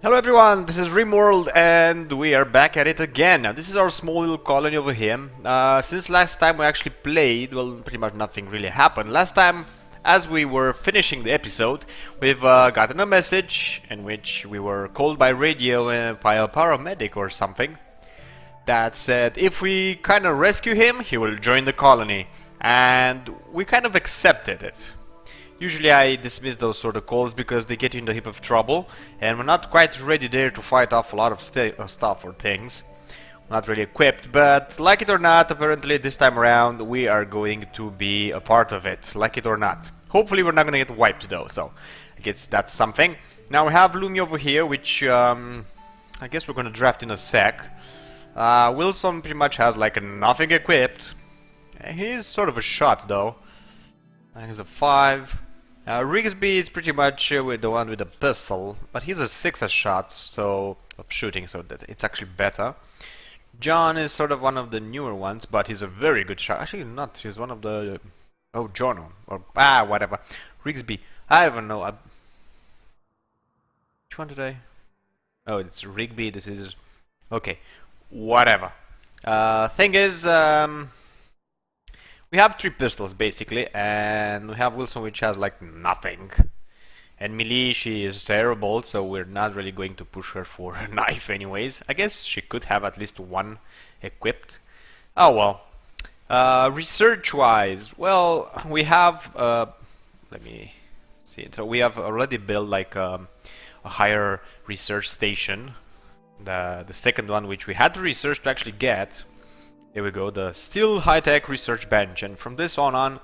Hello everyone, this is RimWorld and we are back at it again. Now this is our small little colony over here. Since last time we actually played, well, pretty much nothing really happened. Last time, as we were finishing the episode, we've gotten a message in which we were called by radio by a paramedic or something that said if we kind of rescue him, he will join the colony. And we kind of accepted it. Usually I dismiss those sort of calls because they get you in a heap of trouble and we're not quite ready there to fight off a lot of stuff or things. We're not really equipped, but like it or not, apparently this time around we are going to be a part of it, like it or not. Hopefully we're not going to get wiped though, so I guess that's something. Now we have Lumi over here, which I guess we're going to draft in a sec. Wilson pretty much has like nothing equipped. He's sort of a shot though. He's a 5. Rigsby is pretty much with the one with the pistol, but he's a 6 at shots, so of shooting, so that it's actually better. John is sort of one of the newer ones, but he's a very good shot. Actually, not. He's one of the Jono or whatever. Rigsby. I don't know. Which one did I? Oh, it's Rigby. This is okay. Whatever. Thing is, we have 3 pistols basically, and we have Wilson which has like nothing. And Melee, she is terrible, so we're not really going to push her for a knife anyways. I guess she could have at least one equipped. Oh well. Research-wise, well, we have, let me see. So we have already built like a higher research station. The second one which we had to research to actually get. Here we go, the still high-tech research bench, and from this on,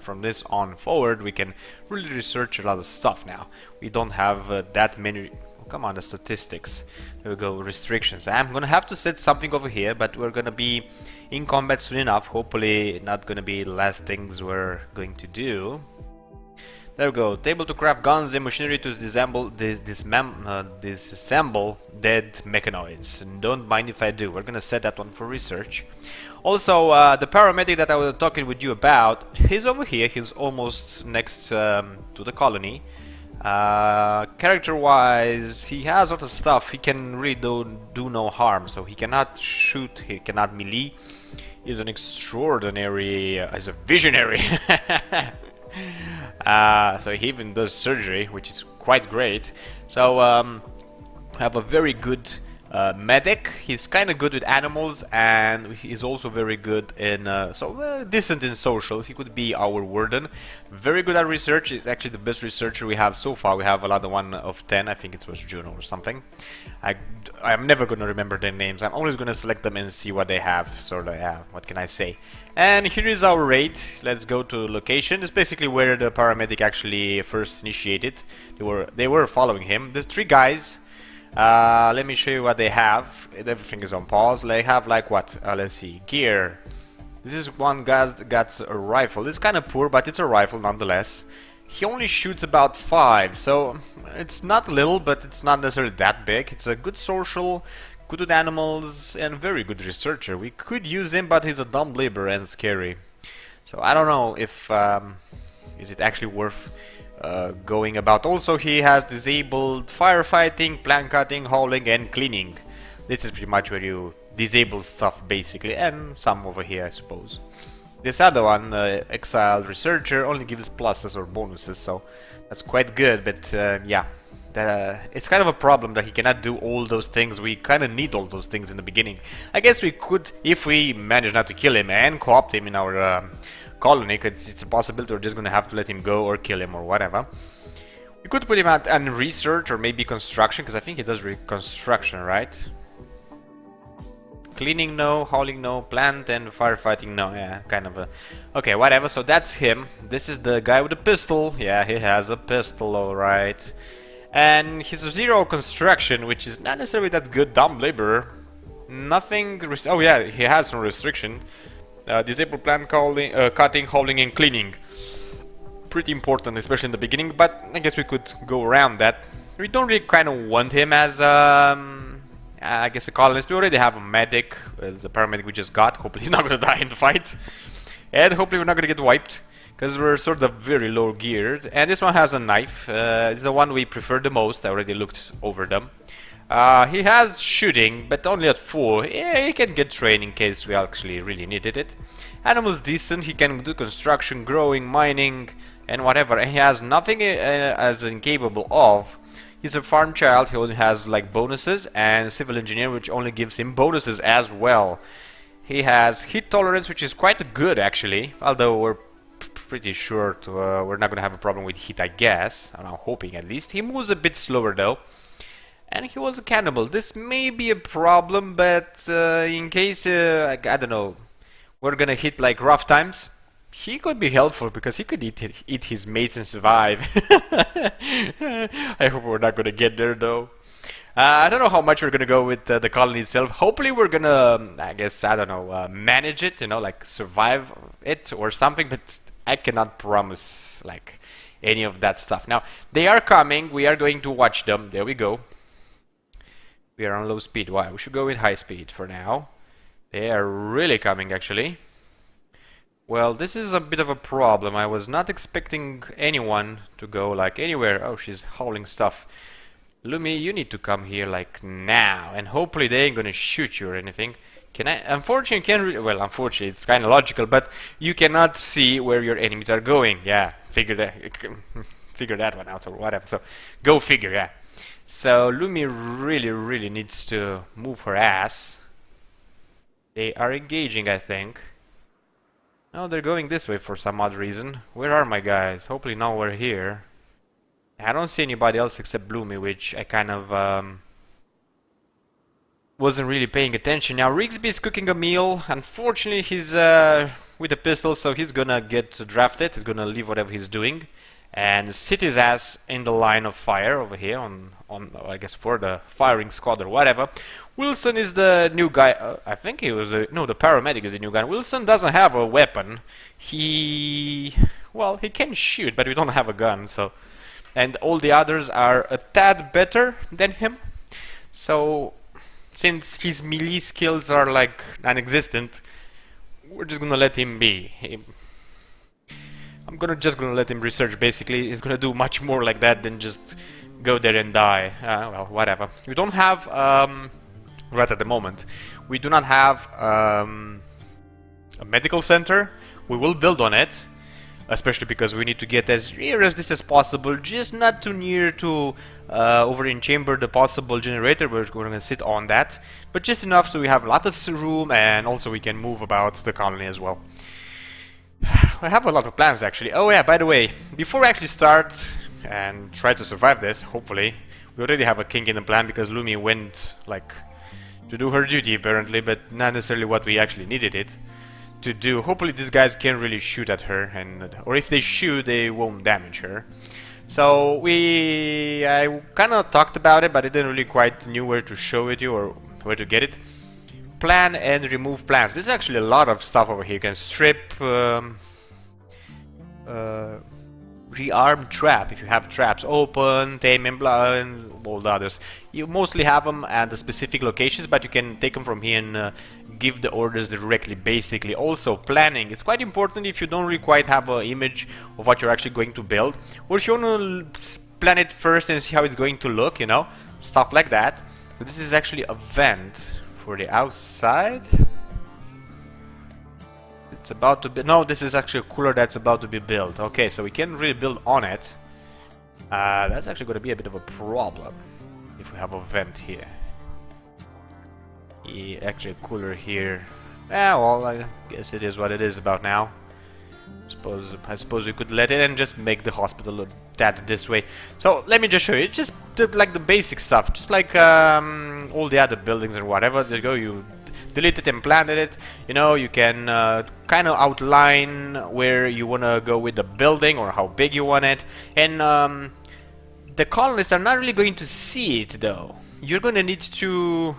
from this on forward, we can really research a lot of stuff now. We don't have that many. Oh, come on, the statistics. There we go, restrictions. I'm gonna have to set something over here, but we're gonna be in combat soon enough. Hopefully, not gonna be the last things we're going to do. There we go. Table to craft guns and machinery to disassemble dead mechanoids. And don't mind if I do. We're gonna set that one for research. Also, the paramedic that I was talking with you about, he's over here. He's almost next to the colony. Character-wise, he has a lot of stuff. He can really do no harm. So he cannot shoot. He cannot melee. He's an extraordinary, as a visionary. So he even does surgery, which is quite great. So have a very good medic. He's kind of good with animals, and he's also very good in decent in social. He could be our warden. Very good at research. He's actually the best researcher we have so far. We have another one of 10. I think it was Juno or something. I'm never gonna remember their names. I'm always gonna select them and see what they have. Sort of, yeah. What can I say? And here is our raid. Let's go to location. It's basically where the paramedic actually first initiated. They were following him. There's 3 guys. Let me show you what they have. Everything is on pause. They have like what? Let's see. Gear. This is one guy that got a rifle. It's kind of poor, but it's a rifle nonetheless. He only shoots about 5, so it's not little, but it's not necessarily that big. It's a good social, good with animals, and very good researcher. We could use him, but he's a dumb labor and scary. So I don't know if is it actually worth going about. Also, he has disabled firefighting, plant cutting, hauling, and cleaning. This is pretty much where you disable stuff basically, and some over here I suppose. This other one, exiled researcher, only gives pluses or bonuses, so that's quite good, but yeah. It's kind of a problem that he cannot do all those things. We kind of need all those things in the beginning. I guess we could, if we manage not to kill him and co-opt him in our colony, because it's a possibility we're just going to have to let him go or kill him or whatever. We could put him at research or maybe construction, because I think he does construction, right? Cleaning no, hauling no, plant and firefighting no, yeah, kind of a... Okay, whatever, so that's him. This is the guy with the pistol. Yeah, he has a pistol, alright. And he's a 0 construction, which is not necessarily that good. Dumb laborer. Nothing... Oh yeah, he has no restriction. Disable plant cutting, hauling and cleaning. Pretty important, especially in the beginning, but I guess we could go around that. We don't really kind of want him as I guess a colonist. We already have a medic, the paramedic we just got. Hopefully he's not gonna die in the fight. And hopefully we're not gonna get wiped, because we're sort of very low geared. And this one has a knife. It's the one we prefer the most. I already looked over them. He has shooting, but only at 4. Yeah, he can get trained in case we actually really needed it. Animal's decent. He can do construction, growing, mining, and whatever. And he has nothing as incapable of. He's a farm child. He only has like bonuses, and civil engineer, which only gives him bonuses as well. He has heat tolerance, which is quite good actually. Although we're pretty sure we're not gonna have a problem with heat, I guess. I'm hoping at least. He moves a bit slower though. And he was a cannibal. This may be a problem, but in case, I don't know, we're gonna hit like rough times, he could be helpful because he could eat his mates and survive. I hope we're not gonna get there though. I don't know how much we're gonna go with the colony itself. Hopefully we're gonna, I guess, I don't know, manage it, you know, like survive it or something, but I cannot promise like any of that stuff. Now, they are coming. We are going to watch them. There we go. We are on low speed. Why? We should go with high speed for now. They are really coming, actually. Well, this is a bit of a problem. I was not expecting anyone to go, like, anywhere. Oh, she's hauling stuff. Lumi, you need to come here, like, now. And hopefully they ain't gonna shoot you or anything. Can I? Unfortunately, you can't well, unfortunately, it's kind of logical, but you cannot see where your enemies are going. Yeah, figure that one out or whatever. So, go figure, yeah. So Lumi really needs to move her ass. They are engaging, I think. Oh, they're going this way for some odd reason. Where are my guys? Hopefully nowhere here. I don't see anybody else except Lumi, which I kind of wasn't really paying attention. Now Rigsby is cooking a meal. Unfortunately, he's with a pistol, so he's gonna get drafted. He's gonna leave whatever he's doing and sit his ass in the line of fire over here on I guess for the firing squad or whatever. Wilson is the new guy. I think he was no, the paramedic is the new guy. Wilson doesn't have a weapon. He can shoot, but we don't have a gun. So, and all the others are a tad better than him. So, since his melee skills are like non-existent, we're just gonna let him be. I'm just gonna let him research. Basically, he's gonna do much more like that than just go there and die. Well, whatever. We don't have right at the moment. We do not have a medical center. We will build on it, especially because we need to get as near as this as possible, just not too near to over in chamber the possible generator. We're going to sit on that, but just enough so we have a lot of room, and also we can move about the colony as well. I have a lot of plans actually. Oh yeah, by the way, before we actually start and try to survive this, hopefully, we already have a kink in the plan because Lumi went like to do her duty apparently, but not necessarily what we actually needed it to do. Hopefully these guys can't really shoot at her, and or if they shoot, they won't damage her. So I kind of talked about it, but I didn't really quite knew where to show it you or where to get it. Plan and remove plans. There's actually a lot of stuff over here. You can strip, rearm trap if you have traps open, tame and all the others. You mostly have them at the specific locations, but you can take them from here and give the orders directly, basically. Also, planning. It's quite important if you don't really quite have an image of what you're actually going to build, or if you want to plan it first and see how it's going to look, you know, stuff like that. So this is actually a vent for the outside. It's about to be... No, this is actually a cooler that's about to be built. Okay, so we can't really build on it. That's actually going to be a bit of a problem if we have a vent here. Yeah, actually a cooler here. Yeah, well, I guess it is what it is about now. I suppose we could let it and just make the hospital a tad this way. So let me just show you. It's just like the basic stuff, just like all the other buildings and whatever. There you go. You deleted and planted it. You know, you can kind of outline where you want to go with the building or how big you want it. And the colonists are not really going to see it though. You're going to need to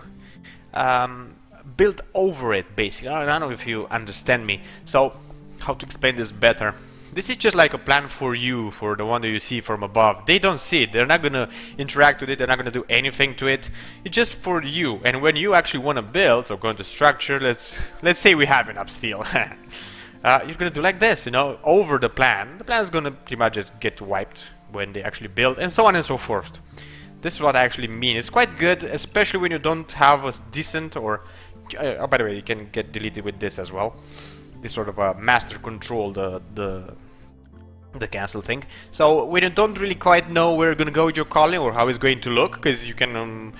build over it, basically. I don't know if you understand me. So, how to explain this better? This is just like a plan for you, for the one that you see from above. They don't see it. They're not going to interact with it. They're not going to do anything to it. It's just for you. And when you actually want to build, so go into structure, let's say we have enough steel. you're gonna do like this, you know, over the plan. The plan is gonna pretty much just get wiped when they actually build, and so on and so forth. This is what I actually mean. It's quite good, especially when you don't have a decent or... oh, by the way, you can get deleted with this as well. This sort of a master control, the cancel thing. So when you don't really quite know where you're gonna go with your colony or how it's going to look, because you can...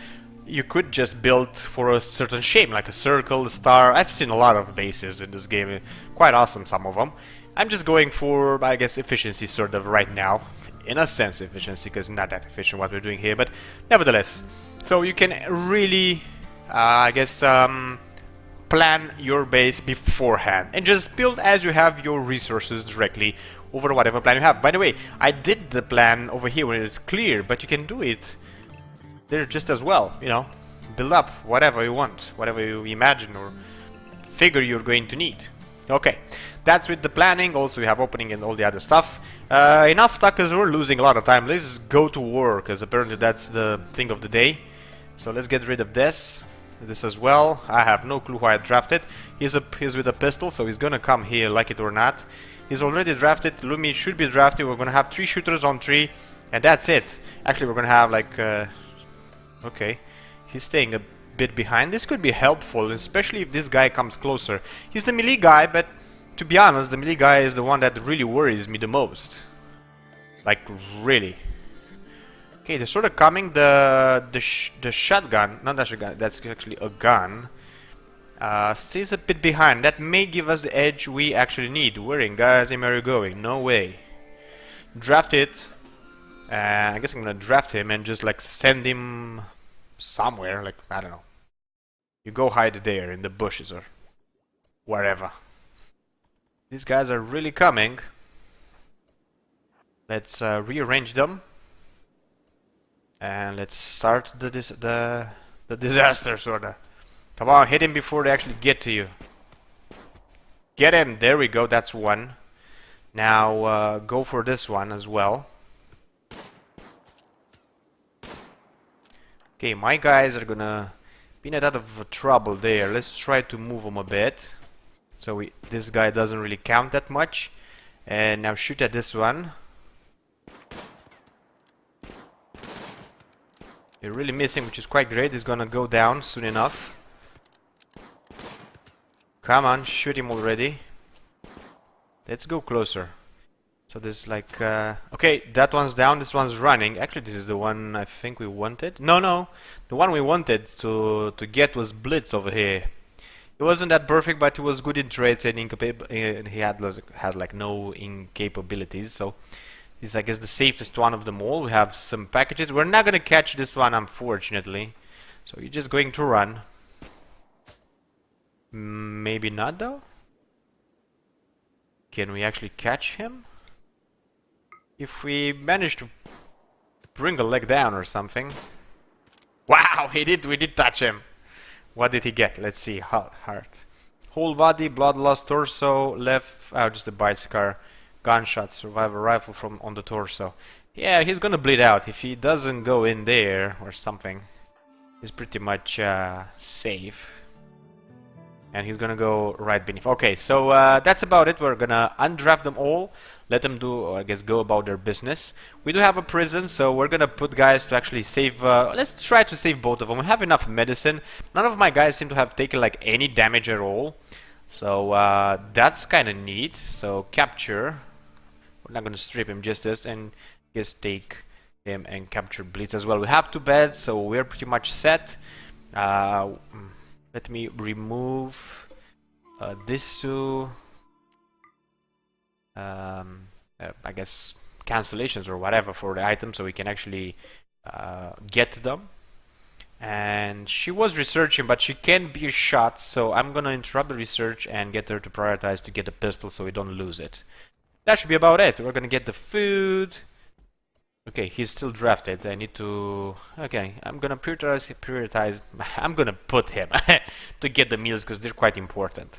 you could just build for a certain shape, like a circle, a star. I've seen a lot of bases in this game. Quite awesome, some of them. I'm just going for, I guess, efficiency sort of right now. In a sense, efficiency, because not that efficient what we're doing here, but nevertheless. So you can really, I guess, plan your base beforehand and just build as you have your resources directly over whatever plan you have. By the way, I did the plan over here when it's clear, but you can do it there just as well, you know. Build up whatever you want, whatever you imagine or figure you're going to need. Okay, that's with the planning. Also, we have opening and all the other stuff. Enough talk, because we're losing a lot of time. Let's go to war, because apparently that's the thing of the day. So let's get rid of this. This as well. I have no clue why I drafted. He's with a pistol, so he's gonna come here, like it or not. He's already drafted. Lumi should be drafted. We're gonna have 3 shooters on 3, and that's it. Actually, we're gonna have like... okay, he's staying a bit behind. This could be helpful, especially if this guy comes closer. He's the melee guy, but to be honest, the melee guy is the one that really worries me the most. Like, really. Okay, they're sort of coming. The shotgun, not that shotgun, that's actually a gun. Stays a bit behind. That may give us the edge we actually need. Where in guys am I going? No way. Draft it. I guess I'm gonna draft him and just like send him somewhere, like, I don't know. You go hide there in the bushes or wherever. These guys are really coming. Let's rearrange them. And let's start the disaster, sorta. Come on, hit him before they actually get to you. Get him! There we go, that's one. Now go for this one as well. Okay, my guys are gonna be in a lot of trouble there. Let's try to move them a bit. So this guy doesn't really count that much. And now shoot at this one. They're really missing, which is quite great. He's gonna go down soon enough. Come on, shoot him already. Let's go closer. So there's like... okay, that one's down, this one's running. Actually, this is the one I think we wanted. No. The one we wanted to get was Blitz over here. It wasn't that perfect, but he was good in traits and he has like no incapabilities. So he's, I guess, the safest one of them all. We have some packages. We're not going to catch this one, unfortunately. So you're just going to run. Maybe not, though. Can we actually catch him? If we manage to bring a leg down or something. Wow, we did touch him. What did he get? Let's see. Heart. Whole body, blood loss, torso, left, just a bite scar, gunshot, survivor rifle from on the torso. Yeah, he's gonna bleed out if he doesn't go in there or something. He's pretty much safe. And he's gonna go right beneath. Okay, so that's about it. We're gonna undraft them all. Let them do, or I guess, go about their business. We do have a prison, so we're gonna put guys to actually save... let's try to save both of them. We have enough medicine. None of my guys seem to have taken, like, any damage at all. So, that's kind of neat. So, capture. We're not gonna strip him just this, and just take him and capture Blitz as well. We have 2 beds, so we're pretty much set. Let me remove these 2... I guess cancellations or whatever for the item, so we can actually get them. And she was researching, but she can be shot, so I'm gonna interrupt the research and get her to prioritize to get a pistol so we don't lose it. That should be about it. We're gonna get the food. Okay, he's still drafted. I need to... okay, I'm gonna prioritize I'm gonna put him to get the meals, because they're quite important.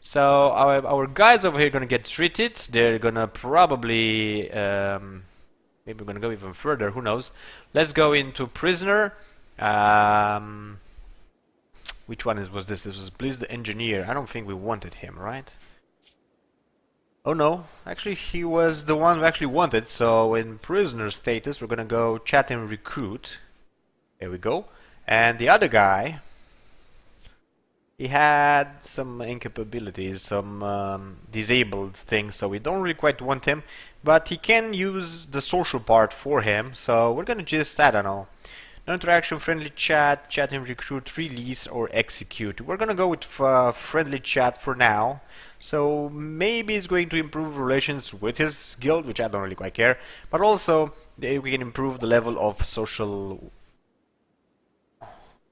So our guys over here are gonna get treated. They're gonna probably maybe we're gonna go even further. Who knows? Let's go into prisoner. Which one was this? This was Bliss the engineer. I don't think we wanted him, right? Oh no, actually he was the one who actually wanted, so in prisoner status we're gonna go chat and recruit. There we go. And the other guy, he had some incapabilities, some disabled things, so we don't really quite want him, but he can use the social part for him, so we're gonna just, I don't know, no interaction, friendly chat, chat and recruit, release, or execute. We're gonna go with friendly chat for now, so maybe it's going to improve relations with his guild, which I don't really quite care, but also we can improve the level of social.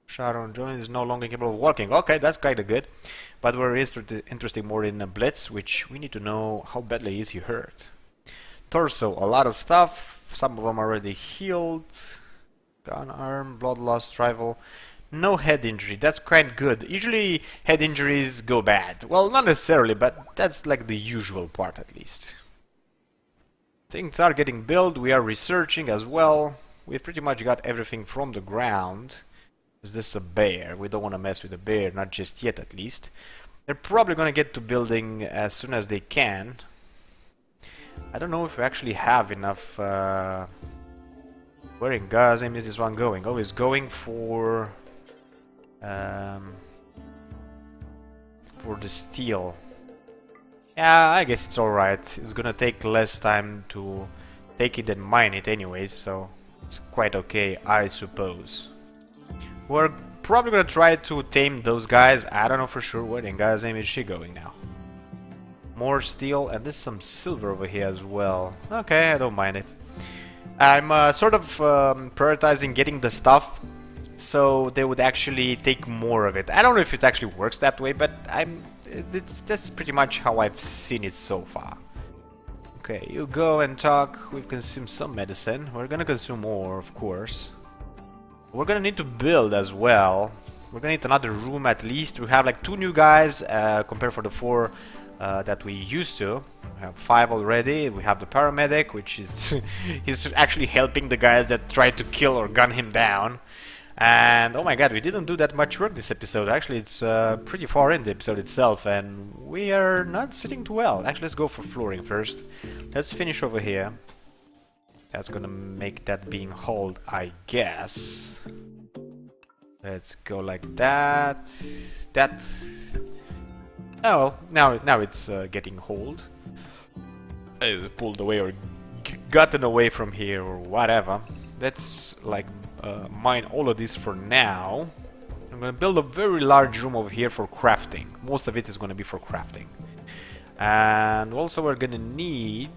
Sharon Jones is no longer capable of walking. Okay, that's kinda good. But we're interested more in Blitz, which we need to know how badly is he hurt. Torso, a lot of stuff. Some of them already healed. Gun arm, blood loss, rival. No head injury. That's quite good. Usually head injuries go bad. Well, not necessarily, but that's like the usual part at least. Things are getting built. We are researching as well. We've pretty much got everything from the ground. Is this a bear? We don't want to mess with a bear, not just yet at least. They're probably going to get to building as soon as they can. I don't know if we actually have enough. Where in God's name is this one going? Oh, it's going for the steel. Yeah, I guess it's alright. It's gonna take less time to take it than mine it anyways, so it's quite okay, I suppose. We're probably gonna try to tame those guys. I don't know for sure. Where in God's name is she going now? More steel, and there's some silver over here as well. Okay, I don't mind it. I'm sort of prioritizing getting the stuff so they would actually take more of it. I don't know if it actually works that way, but that's pretty much how I've seen it so far. Okay, you go and talk. We've consumed some medicine. We're gonna consume more, of course. We're gonna need to build as well. We're gonna need another room at least. We have like 2 new guys compared for the 4 that we used to. We have 5 already. We have the paramedic, which is he's actually helping the guys that try to kill or gun him down. And oh my god, we didn't do that much work this episode. Actually, it's pretty far in the episode itself, and we are not sitting too well. Actually, let's go for flooring first. Let's finish over here. That's gonna make that being hauled, I guess. Let's go like that. That. Oh, now it's getting hauled. It's pulled away or gotten away from here or whatever. Let's like mine all of this for now. I'm gonna build a very large room over here for crafting. Most of it is gonna be for crafting. And also we're gonna need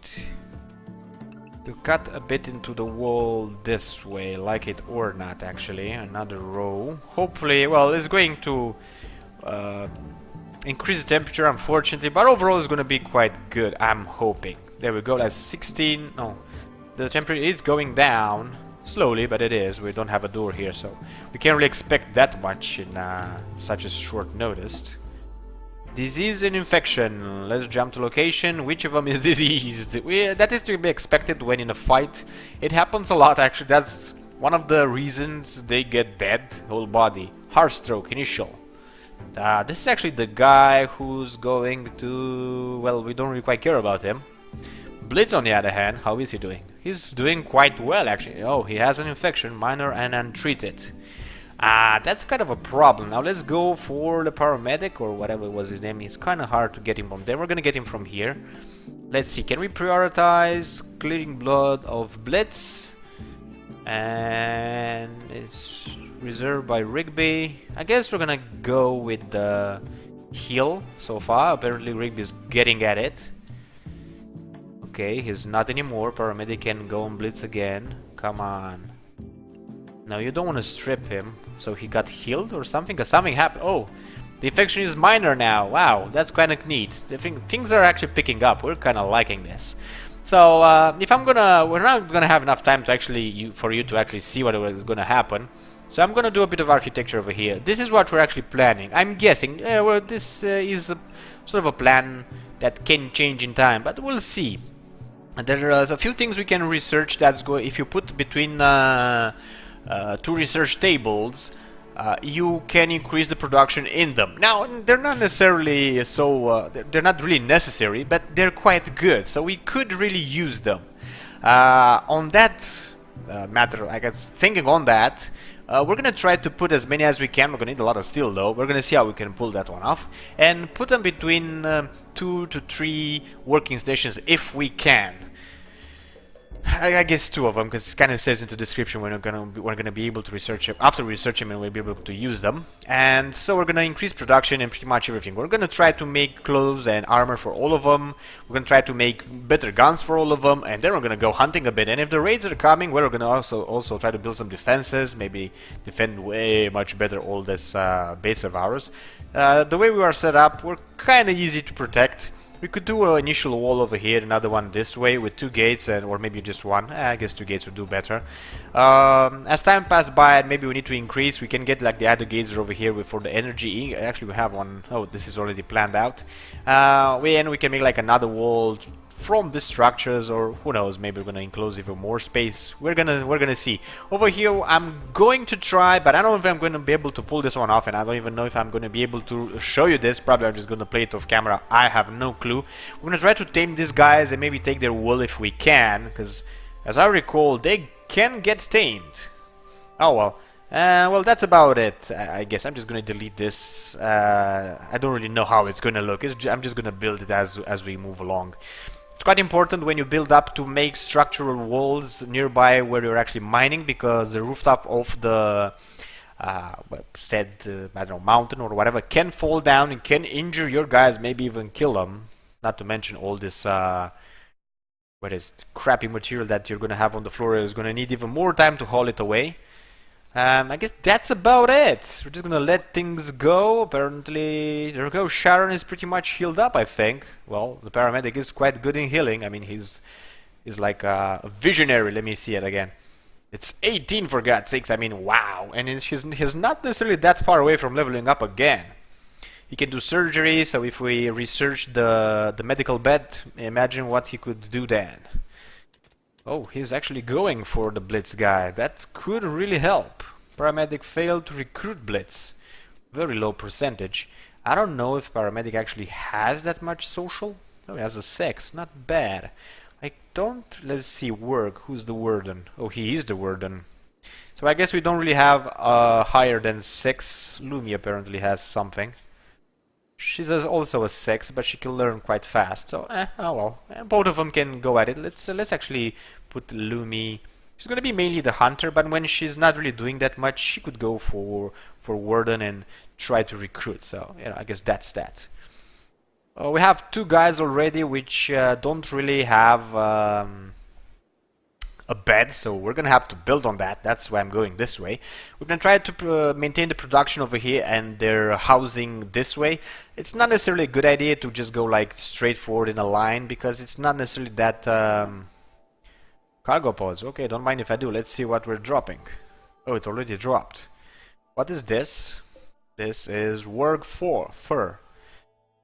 to cut a bit into the wall this way, like it or not actually. Another row. Hopefully, well, it's going to increase the temperature unfortunately, but overall it's gonna be quite good, I'm hoping. There we go, that's 16, no. The temperature is going down, slowly, but it is. We don't have a door here, so we can't really expect that much in such a short notice. Disease and infection. Let's jump to location. Which of them is diseased? That is to be expected when in a fight. It happens a lot actually. That's one of the reasons they get dead. Whole body. Heart stroke. Initial. This is actually the guy who's going to... Well, we don't really quite care about him. Blitz on the other hand. How is he doing? He's doing quite well actually. Oh, he has an infection. Minor and untreated. That's kind of a problem. Now let's go for the paramedic or whatever was his name. It's kind of hard to get him from there. We're gonna get him from here. Let's see, can we prioritize clearing blood of Blitz? And it's reserved by Rigby. I guess we're gonna go with the heal so far. Apparently Rigby's getting at it. Okay, he's not anymore. Paramedic can go on Blitz again. Come on. No, you don't want to strip him. So he got healed or something? Because something happened. Oh, the infection is minor now. Wow, that's kind of neat. Things are actually picking up. We're kind of liking this. So if we're not gonna have enough time to actually for you to actually see what is gonna happen. So I'm gonna do a bit of architecture over here. This is what we're actually planning. I'm guessing. Well, this is sort of a plan that can change in time, but we'll see. And there are a few things we can research. That's if you put between 2 research tables, you can increase the production in them. Now, they're not necessarily they're not really necessary, but they're quite good, so we could really use them. On that matter, I guess, thinking on that, we're gonna try to put as many as we can. We're gonna need a lot of steel though. We're gonna see how we can pull that one off and put them between 2 to 3 working stations if we can. I guess 2 of them, because it kind of says in the description we're gonna be able to research it. After we research them, and we'll be able to use them. And so we're gonna increase production in pretty much everything. We're gonna try to make clothes and armor for all of them. We're gonna try to make better guns for all of them, and then we're gonna go hunting a bit. And if the raids are coming, we're gonna also try to build some defenses, maybe defend way much better all this base of ours. The way we are set up, we're kind of easy to protect. We could do an initial wall over here, another one this way with 2 gates, or maybe just 1. I guess 2 gates would do better. As time passes by, and maybe we need to increase, we can get like the other gates over here for the energy. Actually, we have one. Oh, this is already planned out. We can make like another wall from the structures, or who knows, maybe we're gonna enclose even more space. We're gonna see. Over here I'm going to try, but I don't know if I'm gonna be able to pull this one off, and I don't even know if I'm gonna be able to show you this. Probably I'm just gonna play it off camera. I have no clue. We're gonna try to tame these guys and maybe take their wool if we can, because as I recall they can get tamed. Oh well. Well, that's about it. I guess I'm just gonna delete this. I don't really know how it's gonna look. I'm just gonna build it as we move along. It's quite important when you build up to make structural walls nearby where you're actually mining, because the rooftop of the I don't know, mountain or whatever can fall down and can injure your guys, maybe even kill them. Not to mention all this crappy material that you're gonna have on the floor is gonna need even more time to haul it away. I guess that's about it. We're just gonna let things go. Apparently, there we go. Sharon is pretty much healed up, I think. Well, the paramedic is quite good in healing. I mean, he's like a visionary. Let me see it again. It's 18 for God's sakes. I mean, wow. And he's not necessarily that far away from leveling up again. He can do surgery, so if we research the medical bed, imagine what he could do then. Oh, he's actually going for the Blitz guy. That could really help. Paramedic failed to recruit Blitz. Very low percentage. I don't know if Paramedic actually has that much social. Oh, he has a 6. Not bad. I don't... Let's see, work. Who's the warden? Oh, he is the warden. So I guess we don't really have higher than 6. Lumi apparently has something. She's also a 6, but she can learn quite fast. So, oh well. Both of them can go at it. Let's actually put Lumi. She's gonna be mainly the hunter, but when she's not really doing that much, she could go for warden and try to recruit. So, I guess that's that. We have 2 guys already, which don't really have a bed, so we're gonna have to build on that. That's why I'm going this way. We're gonna try to maintain the production over here and their housing this way. It's not necessarily a good idea to just go like straight forward in a line, because it's not necessarily that cargo pods. Okay, don't mind if I do. Let's see what we're dropping. Oh, it already dropped. What is this? This is work 4 fur.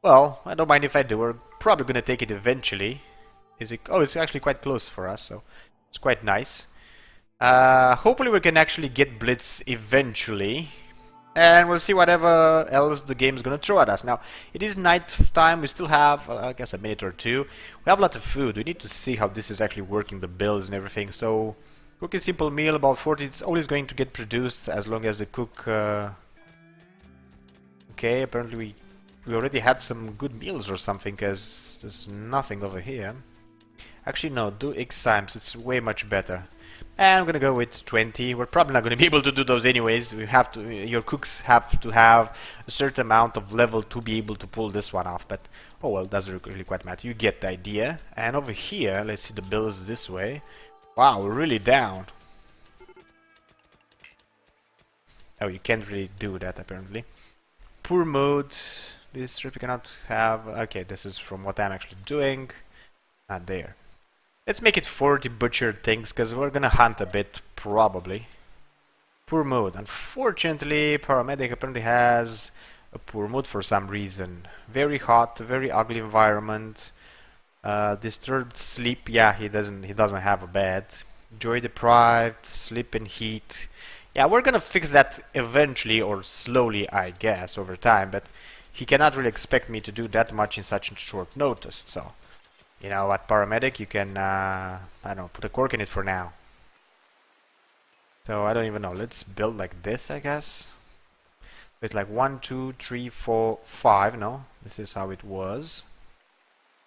Well, I don't mind if I do. We're probably gonna take it eventually. Is it? Oh, it's actually quite close for us, so it's quite nice. Hopefully we can actually get Blitz eventually. And we'll see whatever else the game is going to throw at us. Now, it is night time. We still have, I guess, a minute or 2. We have a lot of food. We need to see how this is actually working, the bills and everything. So, cook a simple meal, about 40. It's always going to get produced as long as the cook... Okay, apparently we already had some good meals or something, because there's nothing over here. Actually, no, do X times. It's way much better. And I'm gonna go with 20. We're probably not gonna be able to do those anyways. We have to. Your cooks have to have a certain amount of level to be able to pull this one off. But oh well, doesn't really quite matter. You get the idea. And over here, let's see the bills this way. Wow, we're really down. Oh, you can't really do that apparently. Poor mode. This trip you cannot have. Okay, this is from what I'm actually doing. Not there. Let's make it 40 butchered things, because we're gonna hunt a bit, probably. Poor mood. Unfortunately, paramedic apparently has a poor mood for some reason. Very hot, very ugly environment. Disturbed sleep. Yeah, he doesn't have a bed. Joy deprived, sleep in heat. Yeah, we're gonna fix that eventually, or slowly, I guess, over time, but he cannot really expect me to do that much in such short notice, so... You know what, paramedic, you can, I don't know, put a cork in it for now. So, I don't even know, let's build like this, I guess. It's like 1, 2, 3, 4, 5, no? This is how it was.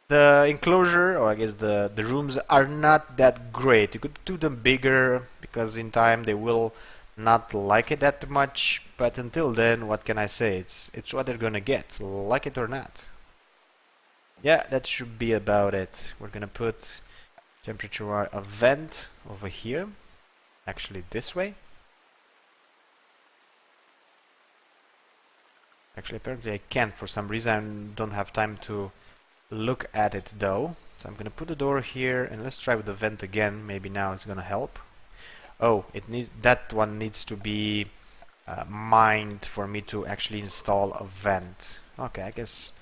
The enclosure, or I guess the rooms, are not that great. You could do them bigger, because in time they will not like it that much. But until then, what can I say? It's what they're gonna get, like it or not. Yeah, that should be about it. We're gonna put temperature a vent over here. Actually, this way. Actually, apparently I can't for some reason. I don't have time to look at it though. So I'm gonna put a door here, and let's try with the vent again. Maybe now it's gonna help. Oh, that one needs to be mined for me to actually install a vent. Okay, I guess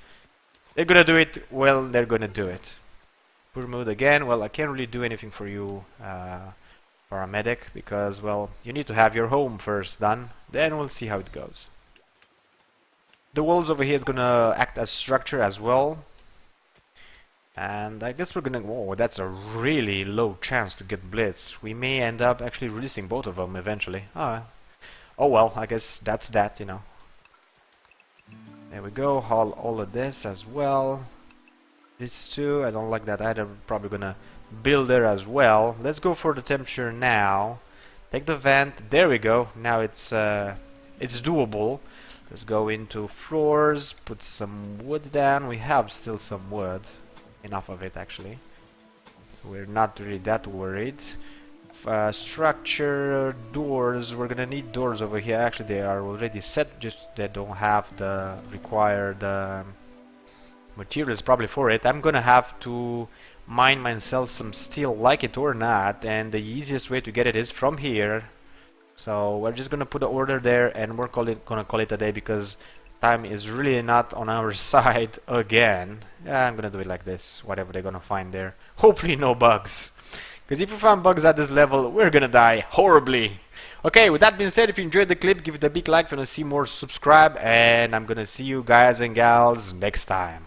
they're gonna do it. Well, they're gonna do it. Poor mood again. Well, I can't really do anything for you, paramedic, because, well, you need to have your home first done. Then we'll see how it goes. The walls over here is gonna act as structure as well. And I guess we're gonna... Whoa, that's a really low chance to get blitz. We may end up actually releasing both of them eventually. Oh well, I guess that's that, you know. There we go, haul all of this as well. These two, I don't like that either. Probably gonna build there as well. Let's go for the temperature now. Take the vent, there we go. Now it's doable. Let's go into floors, put some wood down. We have still some wood. Enough of it, actually. We're not really that worried. Structure, doors. We're gonna need doors over here. Actually, they are already set, just they don't have the required materials probably for it. I'm gonna have to mine myself some steel, like it or not, and the easiest way to get it is from here. So we're just gonna put the order there, and we're gonna call it a day, because time is really not on our side again. Yeah, I'm gonna do it like this, whatever they're gonna find there. Hopefully no bugs, because if we find bugs at this level, we're gonna die horribly. Okay, with that being said, if you enjoyed the clip, give it a big like. If you wanna see more, subscribe, and I'm gonna see you guys and gals next time.